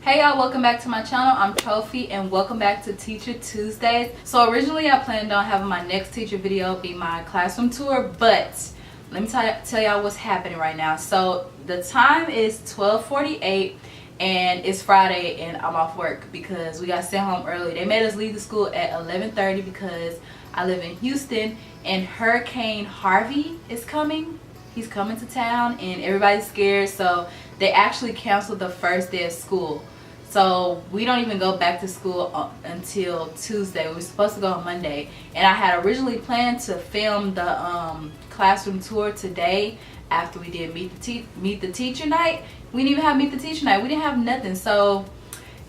Hey y'all, welcome back to my channel. I'm Trophy and welcome back to Teacher Tuesdays. So originally I planned on having my next teacher video be my classroom tour, but let me tell y'all what's happening right now. So the time is 12:48 and it's Friday and I'm off work because we got sent home early. They made us leave the school at 11:30 because I live in Houston and Hurricane Harvey is coming. He's coming to town and everybody's scared, so they actually canceled the first day of school. So we don't even go back to school until Tuesday. We were supposed to go on Monday, and I had originally planned to film the classroom tour today after we did meet the teacher night. We didn't even have meet the teacher night. We didn't have nothing, so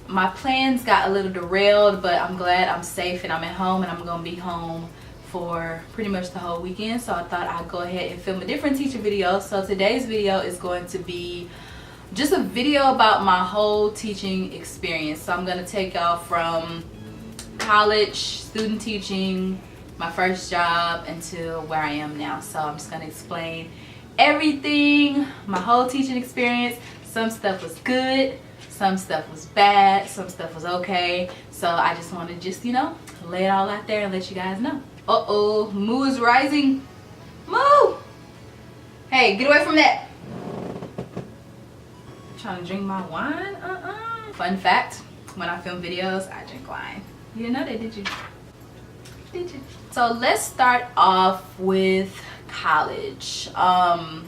my plans got a little derailed, but I'm glad I'm safe and I'm at home, and I'm gonna be home for pretty much the whole weekend. So I thought I'd go ahead and film a different teacher video. So today's video is going to be just a video about my whole teaching experience. So I'm gonna take y'all from college, student teaching, my first job, until where I am now. So I'm just gonna explain everything, my whole teaching experience. Some stuff was good, some stuff was bad, some stuff was okay. So I just want to lay it all out there and let you guys know. Uh-oh, Moo is rising. Moo! Hey, get away from that. Trying to drink my wine? Fun fact, when I film videos, I drink wine. You didn't know that, did you? Did you? So let's start off with college. I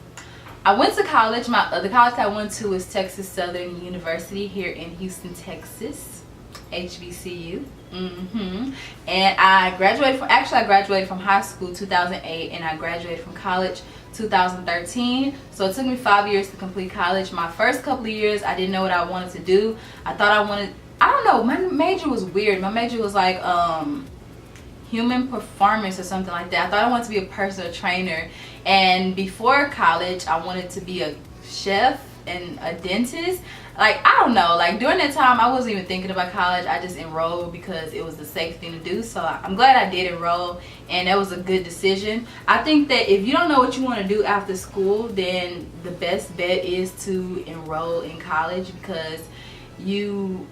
went to college. The college I went to was Texas Southern University here in Houston, Texas. HBCU. And I graduated from high school 2008, and I graduated from college 2013. So it took me 5 years to complete college. My first couple of years I didn't know what I wanted to do. I don't know, my major was weird. My major was like human performance or something like that. I thought I wanted to be a personal trainer, and before college I wanted to be a chef and a dentist. Like, I don't know, like during that time I wasn't even thinking about college. I just enrolled because it was the safe thing to do. So I'm glad I did enroll, and that was a good decision. I think that if you don't know what you want to do after school, then the best bet is to enroll in college, because you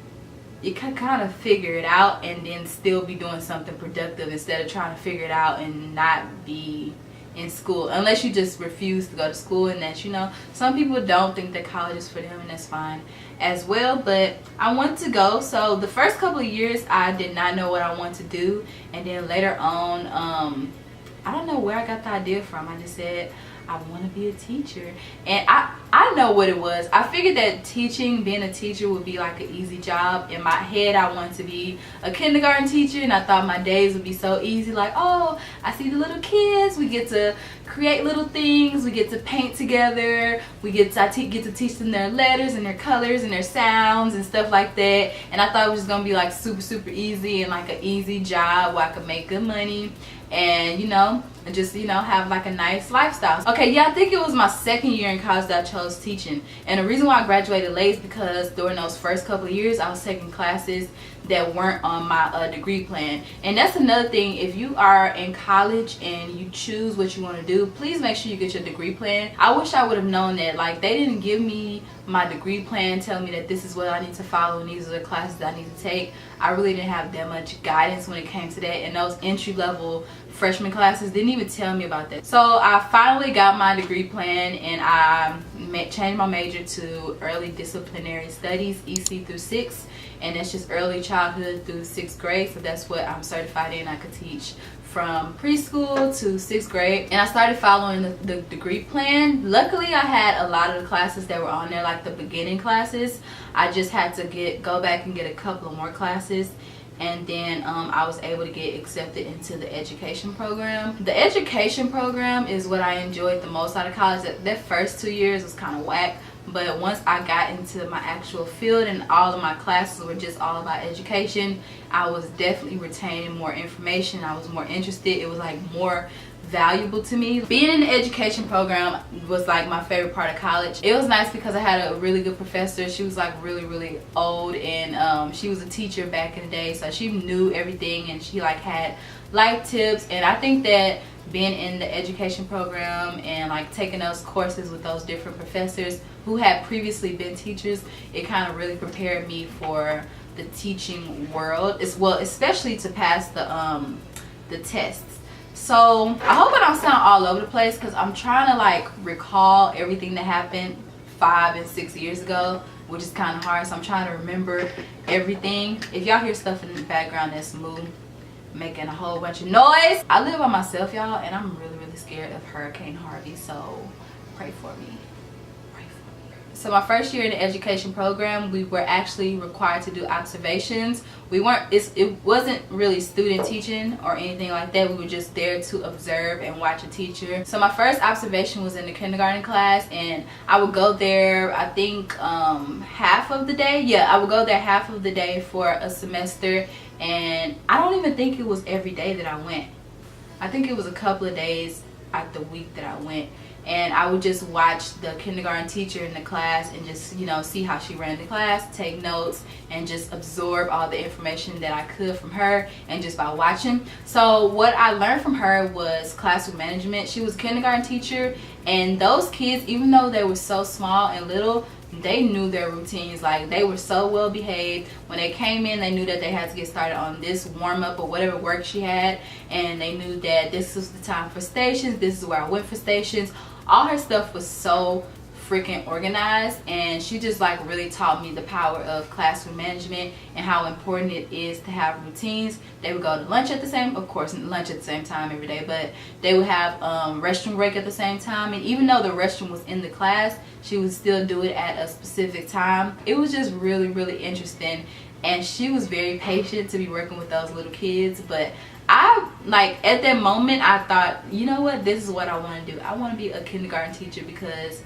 can kind of figure it out and then still be doing something productive instead of trying to figure it out and not be in school, unless you just refuse to go to school. And that, some people don't think that college is for them, and that's fine as well. But I wanted to go. So the first couple of years I did not know what I wanted to do, and then later on, I don't know where I got the idea from. I just said I want to be a teacher, and I know what it was. I figured that being a teacher would be like an easy job. In my head I wanted to be a kindergarten teacher, and I thought my days would be so easy. Like, oh, I see the little kids, we get to create little things, we get to paint together, I get to teach them their letters and their colors and their sounds and stuff like that. And I thought it was just gonna be like super easy and like an easy job where I could make good money and just have like a nice lifestyle. Okay, yeah, I think it was my second year in college that I chose teaching, and the reason why I graduated late is because during those first couple of years I was taking classes that weren't on my degree plan. And that's another thing, if you are in college and you choose what you want to do, please make sure you get your degree plan. I wish I would have known that. Like, they didn't give me my degree plan telling me that this is what I need to follow and these are the classes that I need to take. I really didn't have that much guidance when it came to that, and those entry-level freshman classes didn't even tell me about that. So I finally got my degree plan, and I changed my major to early disciplinary studies, EC through 6, and that's just early childhood through 6th grade. So that's what I'm certified in. I could teach from preschool to 6th grade, and I started following the degree plan. Luckily I had a lot of the classes that were on there, like the beginning classes. I just had to go back and get a couple of more classes, and then I was able to get accepted into the education program. The education program is what I enjoyed the most out of college. That first 2 years was kind of whack, but once I got into my actual field and all of my classes were just all about education, I was definitely retaining more information. I was more interested. It was like more valuable to me. Being in the education program was like my favorite part of college. It was nice because I had a really good professor. She was like really old, and she was a teacher back in the day, so she knew everything, and she like had life tips. And I think that being in the education program and like taking those courses with those different professors who had previously been teachers, it kind of really prepared me for the teaching world as well, especially to pass the tests. So I hope I don't sound all over the place, because I'm trying to like recall everything that happened 5 and 6 years ago, which is kind of hard. So I'm trying to remember everything. If y'all hear stuff in the background, that's Moo making a whole bunch of noise. I live by myself, y'all, and I'm really scared of Hurricane Harvey, so pray for me. So my first year in the education program, we were actually required to do observations. It wasn't really student teaching or anything like that. We were just there to observe and watch a teacher. So my first observation was in the kindergarten class, and I would go there, I think half of the day. Yeah, I would go there half of the day for a semester, and I don't even think it was every day that I went. I think it was a couple of days out the week that I went. And I would just watch the kindergarten teacher in the class and just, you know, see how she ran the class, take notes, and just absorb all the information that I could from her, and just by watching. So what I learned from her was classroom management. She was a kindergarten teacher, and those kids, even though they were so small and little, they knew their routines. Like, they were so well behaved. When they came in, they knew that they had to get started on this warm-up or whatever work she had, and they knew that this was the time for stations, this is where I went for stations. All her stuff was so freaking organized, and she just like really taught me the power of classroom management and how important it is to have routines. They would go to lunch at the same, of course, lunch at the same time every day, but they would have restroom break at the same time. And even though the restroom was in the class, she would still do it at a specific time. It was just really interesting, and she was very patient to be working with those little kids. But I, like, at that moment, I thought, you know what, this is what I want to do. I want to be a kindergarten teacher, because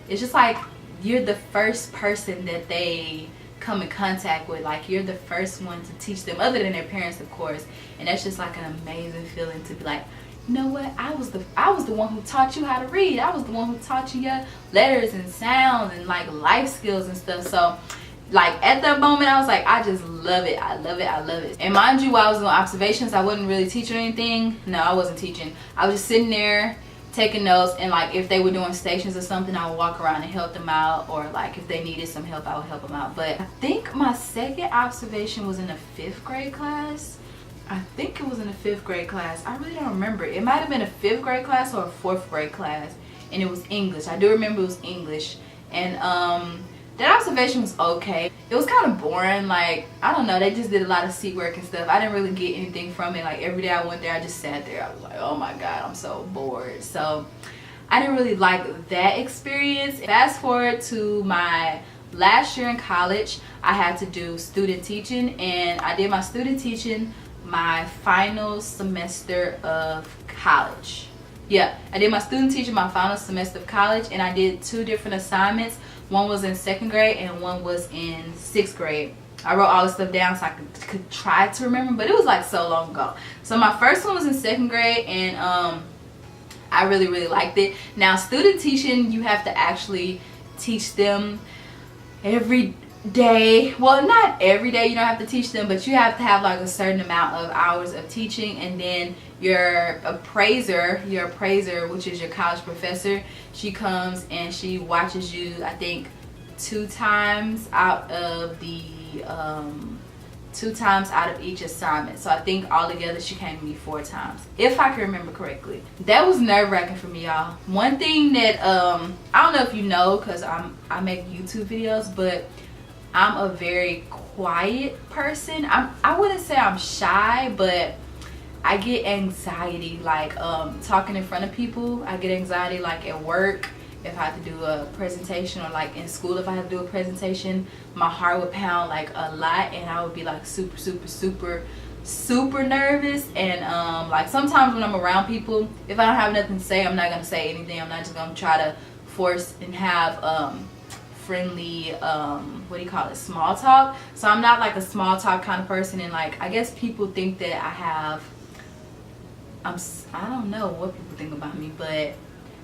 it's just like you're the first person that they come in contact with. Like, you're the first one to teach them, other than their parents, of course. And that's just like an amazing feeling to be like, you know what, I was the one who taught you how to read. I was the one who taught you your letters and sounds and like life skills and stuff. So like, at that moment, I was like, I just love it. I love it. And mind you, while I was doing observations, I wasn't really teaching anything. No, I wasn't teaching. I was just sitting there taking notes, and like if they were doing stations or something, I would walk around and help them out, or like if they needed some help, I would help them out. But I think my second observation was in a 5th grade class. I think it was in a 5th grade class. I really don't remember. It might have been a 5th grade class or a 4th grade class, and it was English. I do remember it was English. And that observation was okay. It was kind of boring. Like, I don't know, they just did a lot of seat work and stuff. I didn't really get anything from it. Like, every day I went there, I just sat there. I was like, oh my god, I'm so bored. So I didn't really like that experience. Fast forward to my last year in college, I had to do student teaching, and I did my student teaching my final semester of college. Yeah, I did my student teaching my final semester of college, and I did 2 different assignments. One was in 2nd grade and one was in 6th grade. I wrote all this stuff down so I could try to remember, but it was like so long ago. So my first one was in 2nd grade, and I really liked it. Now, student teaching, you have to actually teach them every day. Well, not every day, you don't have to teach them, but you have to have like a certain amount of hours of teaching. And then your appraiser, which is your college professor, she comes and she watches you, I think 2 times out of the 2 times out of each assignment. So I think altogether she came to me 4 times, if I can remember correctly. That was nerve-wracking for me, y'all. One thing that I don't know if you know, because I make YouTube videos, but I'm a very quiet person. I wouldn't say I'm shy, but I get anxiety like talking in front of people. I get anxiety like at work if I have to do a presentation, or like in school if I have to do a presentation. My heart would pound like a lot, and I would be like super nervous. And like sometimes when I'm around people, if I don't have nothing to say, I'm not gonna say anything. I'm not just gonna try to force and have friendly what do you call it, small talk. So I'm not like a small talk kind of person, and like I guess people think that I don't know what people think about me, but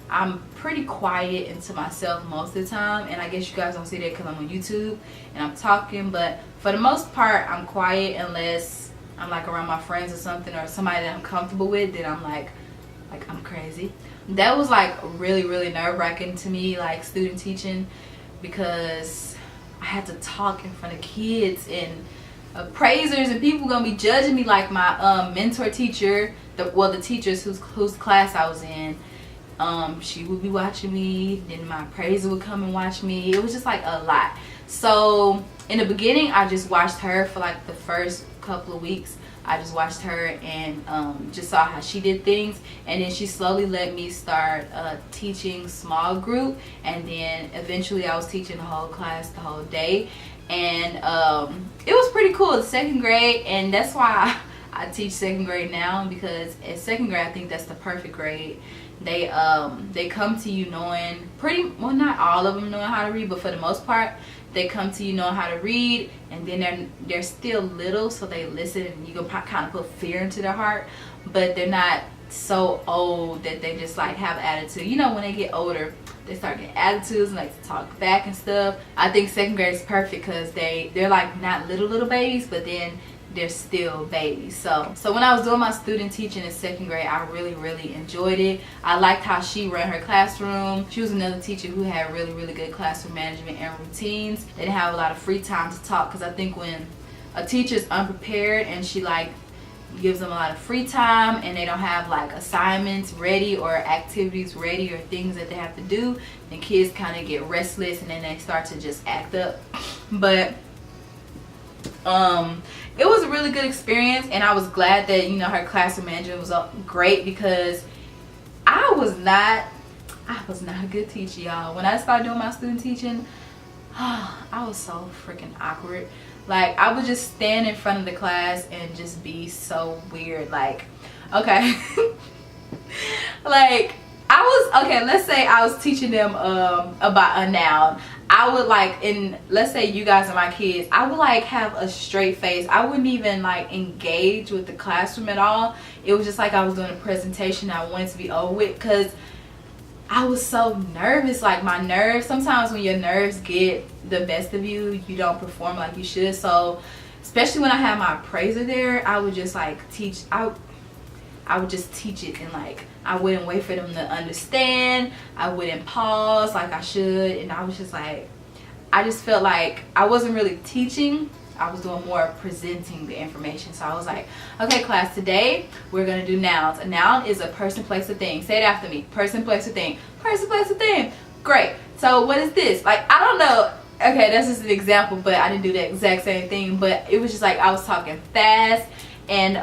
I'm pretty quiet and to myself most of the time. And I guess you guys don't see that because I'm on YouTube and I'm talking, but for the most part I'm quiet unless I'm like around my friends or something, or somebody that I'm comfortable with, then I'm like I'm crazy. That was like really, really nerve-wracking to me, like student teaching, because I had to talk in front of kids and appraisers, and people gonna be judging me. Like my mentor teacher, the teachers whose class I was in, she would be watching me, then my appraiser would come and watch me. It was just like a lot. So in the beginning, I just watched her for like the first couple of weeks. I just watched her and just saw how she did things, and then she slowly let me start teaching small group, and then eventually I was teaching the whole class the whole day, and it was pretty cool. The second grade, and that's why I teach second grade now, because at second grade I think that's the perfect grade. They come to you knowing well, not all of them knowing how to read, but for the most part they come to you knowing how to read, and then they're still little, so they listen, and you can kind of put fear into their heart, but they're not so old that they just like have attitude. You know, when they get older, they start getting attitudes and like to talk back and stuff. I think second grade is perfect because they're like not little babies, but then they're still babies. So when I was doing my student teaching in second grade, I really enjoyed it. I liked how she ran her classroom. She was another teacher who had really good classroom management and routines. They didn't have a lot of free time to talk, because I think when a teacher's unprepared and she like gives them a lot of free time and they don't have like assignments ready or activities ready or things that they have to do, then kids kind of get restless and then they start to just act up. But it was a really good experience, and I was glad that, you know, her classroom management was great, because I was not a good teacher, y'all. When I started doing my student teaching, I was so freaking awkward. Like, I would just stand in front of the class and just be so weird. Like, okay. Like, let's say I was teaching them about a noun. I would like, let's say you guys are my kids, I would like have a straight face. I wouldn't even like engage with the classroom at all. It was just like I was doing a presentation I wanted to be over with, because I was so nervous. Like, my nerves, sometimes when your nerves get the best of you, you don't perform like you should. So especially when I had my appraiser there, I would just like teach. I would just teach it, and like I wouldn't wait for them to understand. I wouldn't pause like I should, and I was just like, I just felt like I wasn't really teaching. I was doing more presenting the information. So I was like, okay class, today we're gonna do nouns. A noun is a person, place, or thing. Say it after me. Person, place, or thing. Person, place, or thing. Great. So what is this? Like, I don't know. Okay, that's just an example, but I didn't do the exact same thing. But it was just like I was talking fast, and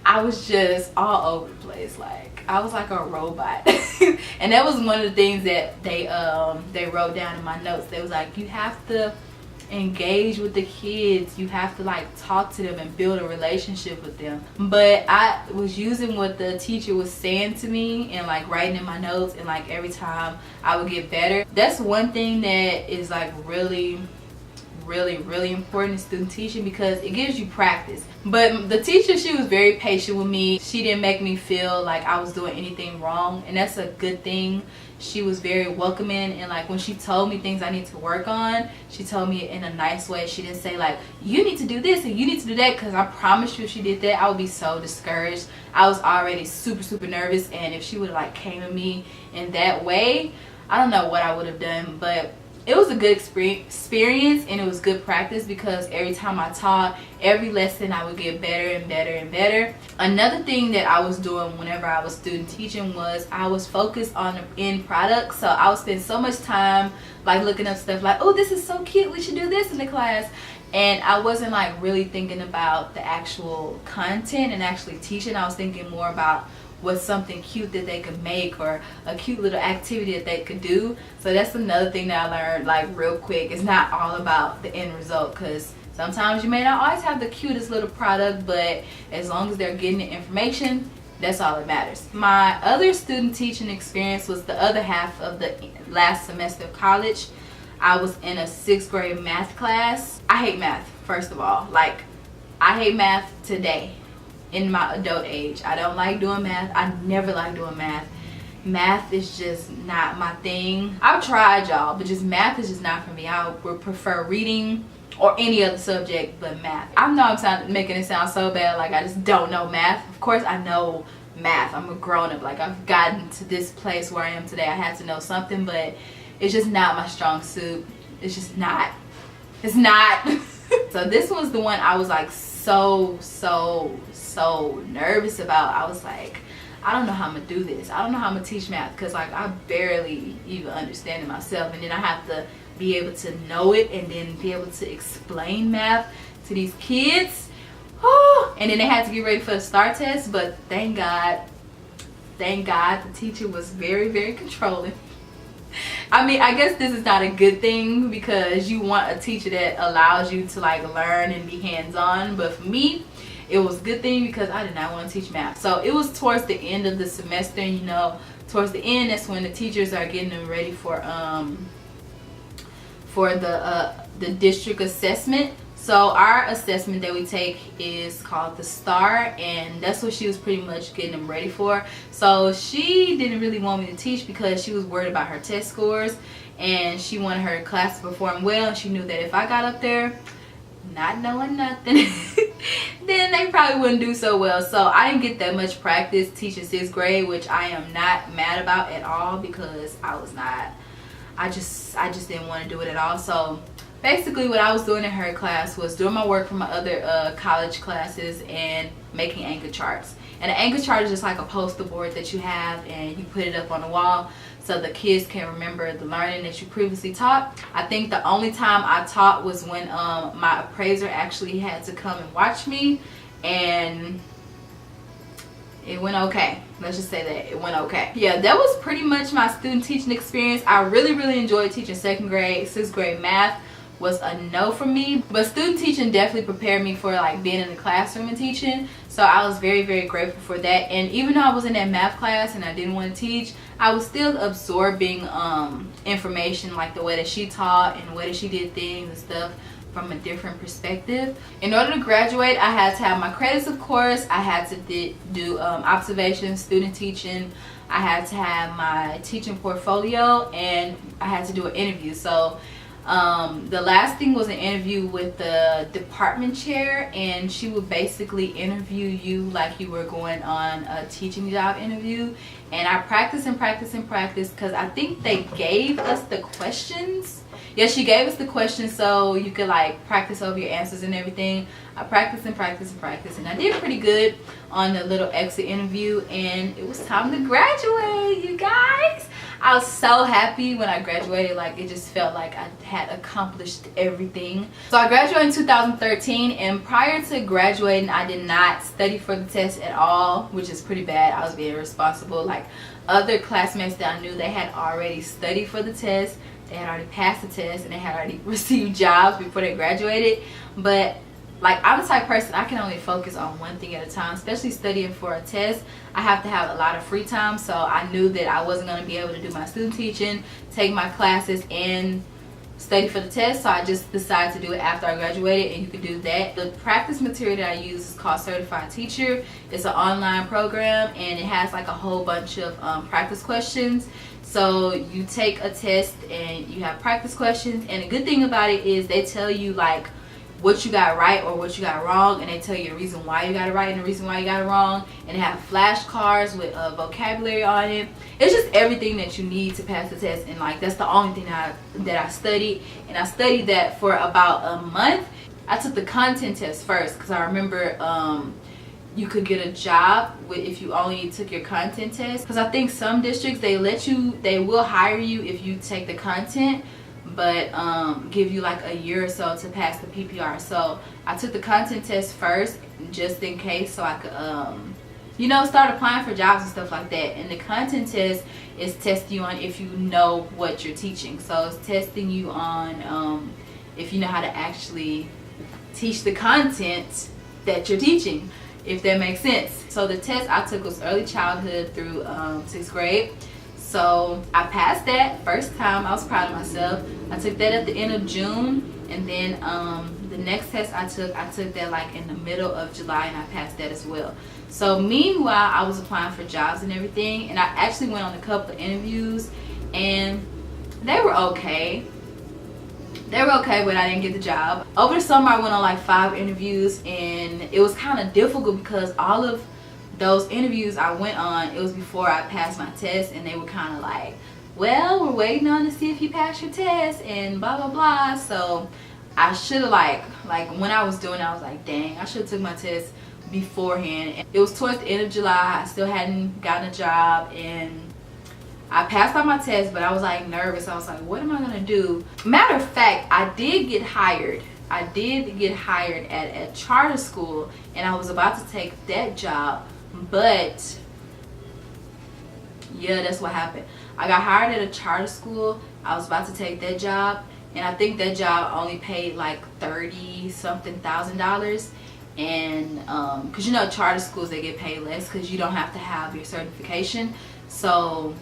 I was just all over the place. Like, I was like a robot. And that was one of the things that they wrote down in my notes. They was like, you have to engage with the kids, you have to like talk to them and build a relationship with them. But I was using what the teacher was saying to me and like writing in my notes, and like every time I would get better. That's one thing that is like really important in student teaching, because it gives you practice. But the teacher, she was very patient with me. She didn't make me feel like I was doing anything wrong, and that's a good thing. She was very welcoming, and like when she told me things I need to work on, she told me it in a nice way. She didn't say like, you need to do this and you need to do that, because I promise you if she did that, I would be so discouraged. I was already super nervous, and if she would have like came to me in that way, I don't know what I would have done. But it was a good experience, and it was good practice, because every time I taught, every lesson I would get better and better. Another thing that I was doing whenever I was student teaching was I was focused on the end product. So I would spend so much time like looking up stuff like, oh, this is so cute, we should do this in the class. And I wasn't like really thinking about the actual content and actually teaching. I was thinking more about what's something cute that they could make, or a cute little activity that they could do. So that's another thing that I learned like real quick. It's not all about the end result, because sometimes you may not always have the cutest little product, but as long as they're getting the information, that's all that matters. My other student teaching experience was the other half of the last semester of college. I was in a 6th grade math class. I hate math, first of all. Like, I hate math today. In my adult age, I don't like doing math. I never liked doing math. math is just not my thing. I've tried, y'all, but just math is just not for me. I would prefer reading or any other subject but math. I know I'm making it sound so bad, like I just don't know math. Of course I know math. I'm a grown-up. Like, I've gotten to this place where I am today. I had to know something, but it's just not my strong suit. It's just not. It's not. So this was the one I was like so nervous about. I was like, I don't know how I'm gonna do this. I don't know how I'm gonna teach math, because like I barely even understand it myself, and then I have to be able to know it and then be able to explain math to these kids. And then they had to get ready for the STAR test, but thank God the teacher was very controlling. I mean, I guess this is not a good thing, because you want a teacher that allows you to like learn and be hands-on, but for me it was a good thing because I did not want to teach math. So it was towards the end of the semester, and you know, towards the end, that's when the teachers are getting them ready for the district assessment. So our assessment that we take is called the STAR, and that's what she was pretty much getting them ready for. So she didn't really want me to teach because she was worried about her test scores, and she wanted her class to perform well, and she knew that if I got up there not knowing nothing then they probably wouldn't do so well. So I didn't get that much practice teaching 6th grade, which I am not mad about at all, because I just didn't want to do it at all. So basically what I was doing in her class was doing my work from my other college classes and making anchor charts. And an anchor chart is just like a poster board that you have, and you put it up on the wall so the kids can remember the learning that you previously taught. I think the only time I taught was when my appraiser actually had to come and watch me, and it went okay. Let's just say that it went okay. Yeah, that was pretty much my student teaching experience. I really enjoyed teaching 2nd grade. 6th grade math was a no for me, but student teaching definitely prepared me for like being in the classroom and teaching. So I was very grateful for that. And even though I was in that math class and I didn't want to teach, I was still absorbing information, like the way that she taught and the way that she did things and stuff from a different perspective. In order to graduate, I had to have my credits, of course. I had to do observations, student teaching. I had to have my teaching portfolio, and I had to do an interview. So the last thing was an interview with the department chair, and she would basically interview you like you were going on a teaching job interview. And I practiced because I think they gave us the questions. Yeah, she gave us the questions so you could like practice over your answers and everything. I practiced and I did pretty good on the little exit interview, and it was time to graduate, you guys. I was so happy when I graduated. Like, it just felt like I had accomplished everything. So I graduated in 2013, and prior to graduating I did not study for the test at all, which is pretty bad. I was being irresponsible. Like, other classmates that I knew, they had already studied for the test, they had already passed the test, and they had already received jobs before they graduated. But like, I'm the type of person, I can only focus on one thing at a time, especially studying for a test. I have to have a lot of free time, so I knew that I wasn't going to be able to do my student teaching, take my classes, and study for the test. So I just decided to do it after I graduated, and you can do that. The practice material that I use is called Certified Teacher. It's an online program, and it has like a whole bunch of practice questions. So you take a test and you have practice questions, and the good thing about it is they tell you like what you got right or what you got wrong, and they tell you the reason why you got it right and the reason why you got it wrong, and they have flashcards with vocabulary on it. It's just everything that you need to pass the test, and like that's the only thing that I studied, and I studied that for about a month. I took the content test first because I remember you could get a job if you only took your content test, because I think some districts they will hire you if you take the content, but give you like a year or so to pass the PPR. So I took the content test first just in case, so I could you know, start applying for jobs and stuff like that. And the content test is testing you on if you know what you're teaching. So it's testing you on if you know how to actually teach the content that you're teaching, if that makes sense. So the test I took was early childhood through 6th grade. So I passed that first time. I was proud of myself. I took that at the end of June, and then the next test I took that like in the middle of July, and I passed that as well. So meanwhile, I was applying for jobs and everything, and I actually went on a couple of interviews, and they were okay. They were okay, but I didn't get the job. Over the summer, I went on like 5 interviews, and it was kind of difficult because all of those interviews I went on, it was before I passed my test, and they were kind of like, well, we're waiting on to see if you pass your test and blah blah blah. So I should have like when I was doing it, I was like, dang, I should have took my test beforehand. And it was towards the end of July. I still hadn't gotten a job, and I passed on my test, but I was like nervous. I was like, what am I gonna do? Matter of fact, I did get hired. I did get hired at a charter school, and I was about to take that job, but yeah, that's what happened. I got hired at a charter school. I was about to take that job, and I think that job only paid like $30-something thousand. And because you know, charter schools, they get paid less because you don't have to have your certification. So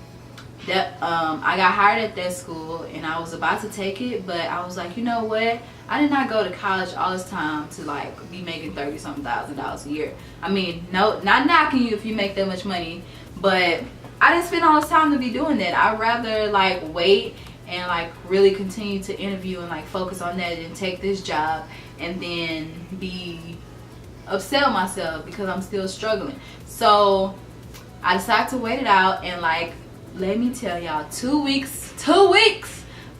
that I got hired at that school, and I was about to take it, but I was like, you know what, I did not go to college all this time to like be making $30-something thousand a year. I mean, no, not knocking you if you make that much money, but I didn't spend all this time to be doing that. I'd rather like wait and like really continue to interview and like focus on that and take this job, and then be upset with myself because I'm still struggling. So I decided to wait it out, and like, let me tell y'all, 2 weeks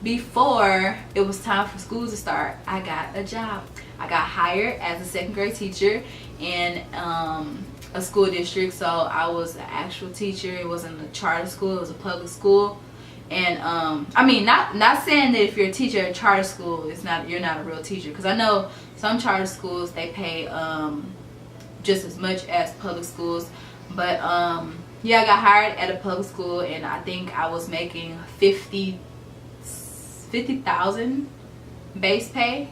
before it was time for school to start, I got a job. I got hired as a 2nd grade teacher in a school district. So I was an actual teacher. It wasn't a charter school, it was a public school. And I mean, not saying that if you're a teacher at a charter school, you're not a real teacher, because I know some charter schools, they pay just as much as public schools. But yeah, I got hired at a public school, and I think I was making $50,000 base pay.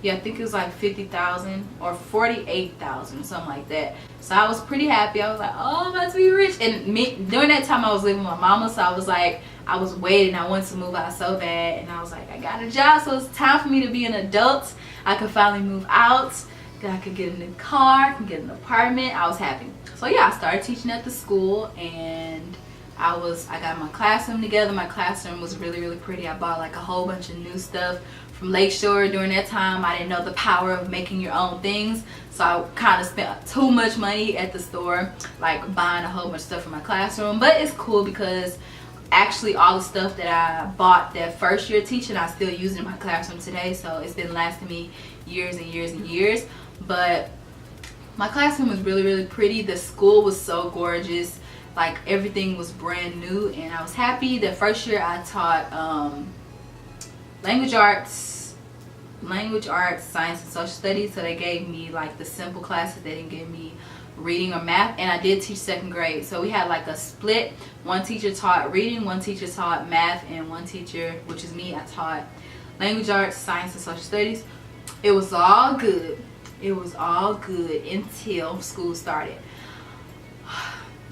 Yeah, I think it was like 50,000 or 48,000, something like that. So I was pretty happy. I was like, oh, I'm about to be rich. And during that time, I was living with my mama, so I was like, I was waiting. I wanted to move out so bad, and I was like, I got a job, so it's time for me to be an adult. I could finally move out. I could get a new car, I could get an apartment. I was happy. So yeah, I started teaching at the school, and I got my classroom together. My classroom was really, really pretty. I bought like a whole bunch of new stuff from Lakeshore. During that time, I didn't know the power of making your own things, so I kind of spent too much money at the store, like buying a whole bunch of stuff for my classroom. But it's cool because actually all the stuff that I bought that first year teaching, I still use it in my classroom today. So it's been lasting me years and years and years. But my classroom was really, really pretty. The school was so gorgeous. Like, everything was brand new, and I was happy. The first year I taught language arts, science, and social studies. So they gave me like the simple classes. They didn't give me reading or math. And I did teach 2nd grade, so we had like a split. One teacher taught reading, one teacher taught math, and one teacher, which is me, I taught language arts, science, and social studies. It was all good. It was all good until school started.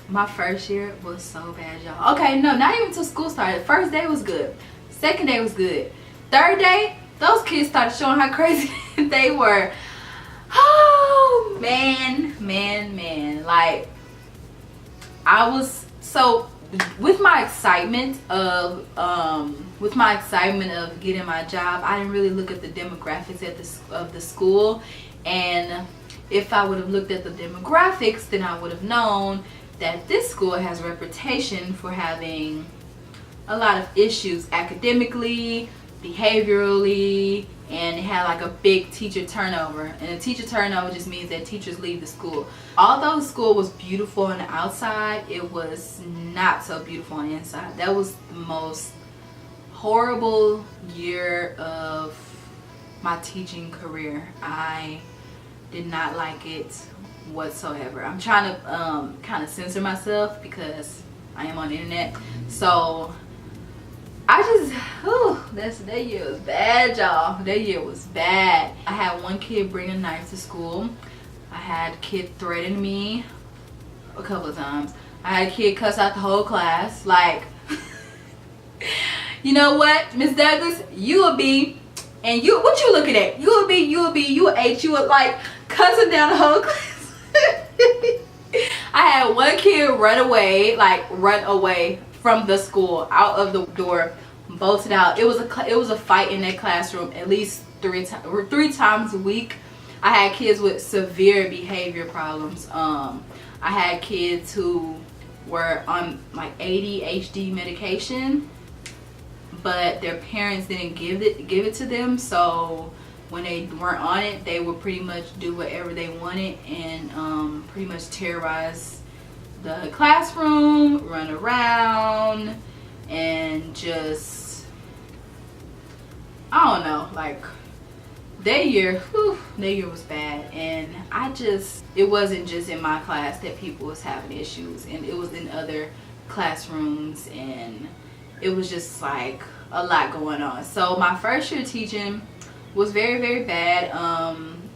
My first year was so bad, y'all. Okay, no, not even until school started. First day was good. Second day was good. Third day, those kids started showing how crazy they were. Oh, man. Like, I was so, with my excitement of getting my job, I didn't really look at the demographics of the school. And if I would have looked at the demographics, then I would have known that this school has a reputation for having a lot of issues academically, behaviorally, and it had like a big teacher turnover. And a teacher turnover just means that teachers leave the school. Although the school was beautiful on the outside, it was not so beautiful on the inside. That was the most horrible year of my teaching career. I did not like it whatsoever. I'm trying to kind of censor myself because I am on the internet. So I just, that year was bad, y'all. That year was bad. I had one kid bring a knife to school. I had a kid threaten me a couple of times. I had a kid cuss out the whole class. Like, you know what, Miss Douglas, you will be And you, what you looking at? You would 8. You would like cussing down the whole class. I had one kid run away from the school, out of the door, bolted out. It was a fight in that classroom at least 3 times a week. I had kids with severe behavior problems. I had kids who were on like ADHD medication, but their parents didn't give it to them. So when they weren't on it, they would pretty much do whatever they wanted and pretty much terrorize the classroom, run around, and just, I don't know, like that year was bad. And it wasn't just in my class that people was having issues, and it was in other classrooms, and it was just like a lot going on. So my first year teaching was very, very bad.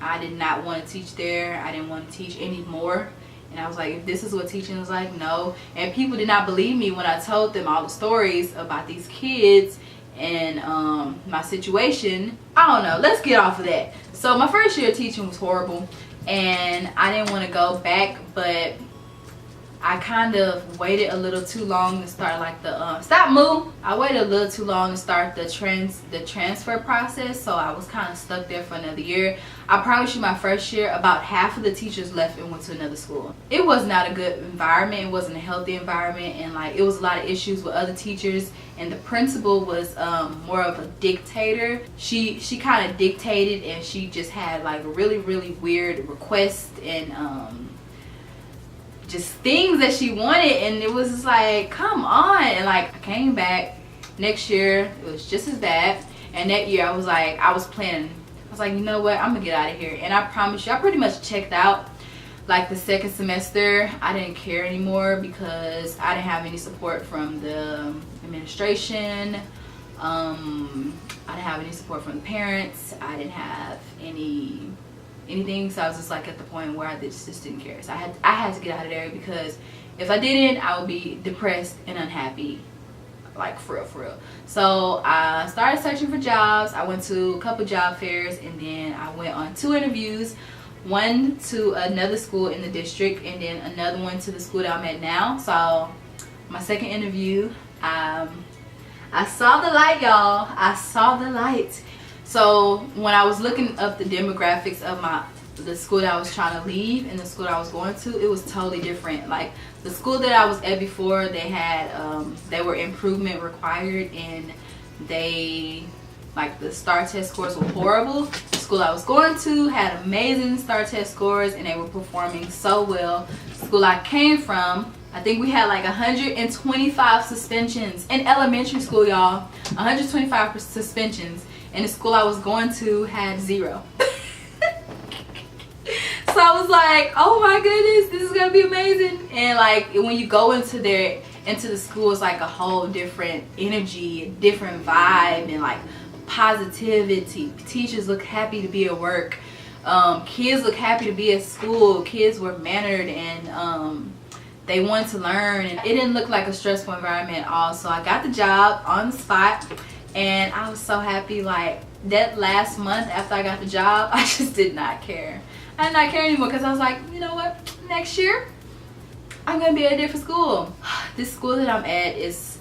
I did not want to teach there. I didn't want to teach anymore. And I was like, if this is what teaching is like, no. And people did not believe me when I told them all the stories about these kids and my situation. I don't know, let's get off of that. So my first year of teaching was horrible, and I didn't want to go back, but I kind of waited a little too long to start like the I waited a little too long to start the transfer process, so I was kind of stuck there for another year. I promise you, my first year, about half of the teachers left and went to another school. It was not a good environment. It wasn't a healthy environment, and like it was a lot of issues with other teachers. And the principal was more of a dictator. She kind of dictated, and she just had like really, really weird requests and just things that she wanted, and it was just like, come on. And like I came back next year, it was just as bad. And that year I was like, I was like, you know what, I'm gonna get out of here. And I promise you, I pretty much checked out. Like the second semester, I didn't care anymore because I didn't have any support from the administration. I didn't have any support from the parents. I didn't have anything. So I was just like at the point where I just didn't care. So I had to get out of there, because if I didn't, I would be depressed and unhappy, like for real. So I started searching for jobs. I went to a couple job fairs, and then I went on 2 interviews. One to another school in the district, and then another one to the school that I'm at now. So my second interview, I saw the light, y'all. I saw the light. So when I was looking up the demographics of the school that I was trying to leave and the school that I was going to, it was totally different. Like the school that I was at before, they were improvement required, and like the STAR test scores were horrible. The school I was going to had amazing STAR test scores, and they were performing so well. The school I came from, I think we had like 125 suspensions in elementary school, y'all. 125 suspensions. And the school I was going to had 0. So I was like, oh my goodness, this is gonna be amazing. And like when you go into the school, it's like a whole different energy, different vibe, and like positivity. Teachers look happy to be at work. Kids look happy to be at school. Kids were mannered, and they wanted to learn, and it didn't look like a stressful environment at all. So I got the job on the spot, and I was so happy. Like that last month after I got the job, I just did not care. I did not care anymore, because I was like, you know what, next year I'm gonna be at a different school. This school that I'm at is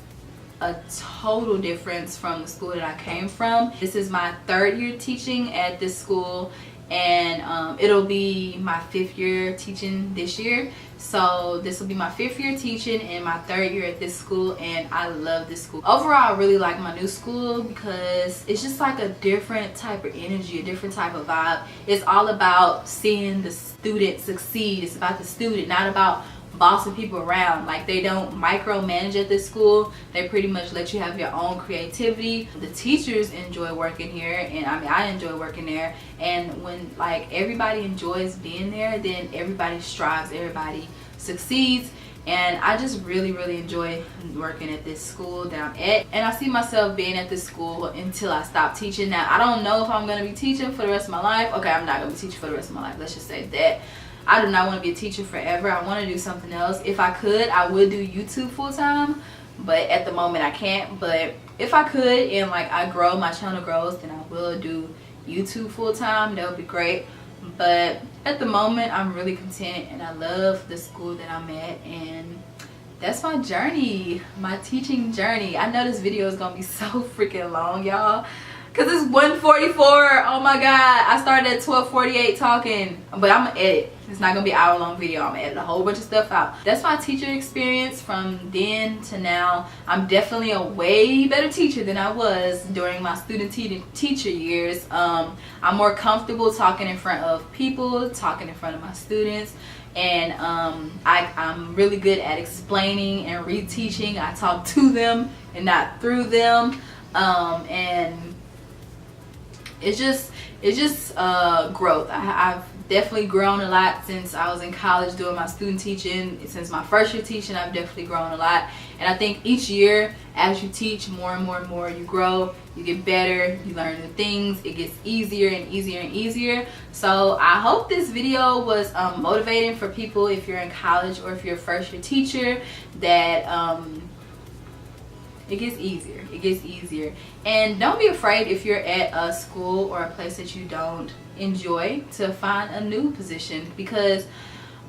a total difference from the school that I came from. This is my 3rd year teaching at this school, and it'll be my 5th year teaching this year. So this will be my 5th year teaching and my 3rd year at this school, and I love this school. Overall, I really like my new school because it's just like a different type of energy, a different type of vibe. It's all about seeing the student succeed. It's about the student, not about bossing people around. Like they don't micromanage at this school. They pretty much let you have your own creativity. The teachers enjoy working here, and I mean I enjoy working there. And when like everybody enjoys being there, then everybody strives, everybody succeeds. And I just really enjoy working at this school that I'm at, and I see myself being at this school until I stop teaching. Now I don't know if I'm going to be teaching for the rest of my life. Okay, I'm not going to be teaching for the rest of my life, let's just say that. I do not want to be a teacher forever. I want to do something else. If I could, I would do YouTube full-time, but at the moment I can't. But if I could and like I grow, my channel grows, then I will do YouTube full-time. That would be great. But at the moment I'm really content and I love the school that I'm at, and that's my journey, my teaching journey. I know this video is gonna be so freaking long, y'all, because it's 1:44. Oh my god, I started at 12:48 talking, but I'm gonna edit. It's not gonna be an hour-long video. I'm gonna edit a whole bunch of stuff out. That's my teacher experience from then to now. I'm definitely a way better teacher than I was during my student teacher years. I'm more comfortable talking in front of people, talking in front of my students, and I'm really good at explaining and reteaching. I talk to them and not through them, and it's just growth. I've definitely grown a lot since I was in college doing my student teaching. Since my first year teaching, I've definitely grown a lot, and I think each year as you teach more and more and more, you grow, you get better, you learn new things, it gets easier and easier and easier. So I hope this video was motivating for people if you're in college or if you're a first year teacher, that it gets easier. It gets easier. And don't be afraid if you're at a school or a place that you don't enjoy to find a new position, because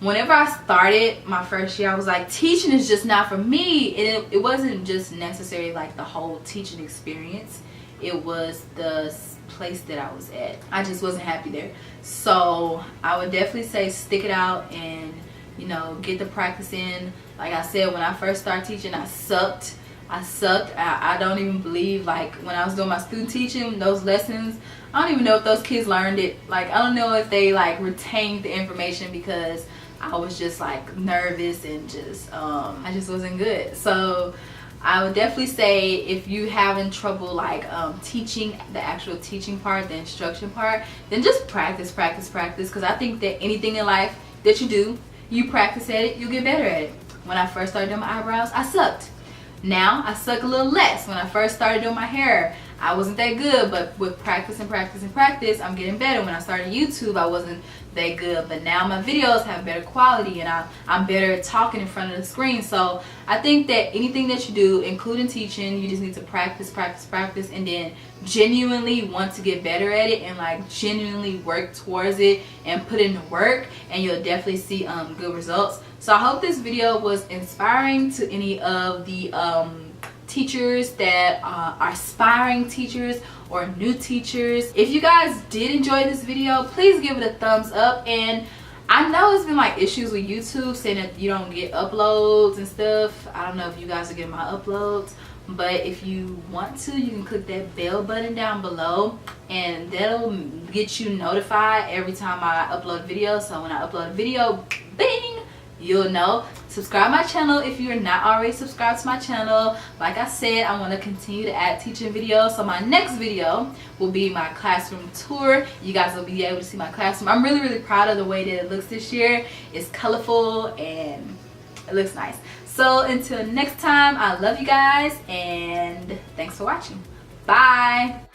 whenever I started my first year, I was like, teaching is just not for me. And it wasn't just necessarily like the whole teaching experience, it was the place that I was at. I just wasn't happy there. So I would definitely say stick it out and, you know, get the practice in. Like I said, when I first started teaching, I sucked. I don't even believe, like, when I was doing my student teaching, those lessons, I don't even know if those kids learned it. Like, I don't know if they like retained the information, because I was just like nervous and just I just wasn't good. So I would definitely say if you having trouble like teaching, the actual teaching part, the instruction part, then just practice, because I think that anything in life that you do, you practice at it, you get better at it. When I first started doing my eyebrows, I sucked. Now I suck a little less. When I first started doing my hair, I wasn't that good, but with practice and practice and practice, I'm getting better. When I started YouTube, I wasn't that good, but now my videos have better quality and I'm better at talking in front of the screen. So I think that anything that you do, including teaching, you just need to practice, and then genuinely want to get better at it, and like genuinely work towards it and put in the work, and you'll definitely see good results. So I hope this video was inspiring to any of the teachers that are aspiring teachers or new teachers. If you guys did enjoy this video, please give it a thumbs up. And I know it's been like issues with YouTube saying that you don't get uploads and stuff. I don't know if you guys are getting my uploads, but if you want to, you can click that bell button down below, and that'll get you notified every time I upload a video. So when I upload a video, bing, you'll know. Subscribe my channel if you're not already subscribed to my channel. Like I said, I want to continue to add teaching videos, so my next video will be my classroom tour. You guys will be able to see my classroom. I'm really proud of the way that it looks this year. It's colorful and it looks nice. So until next time, I love you guys and thanks for watching. Bye.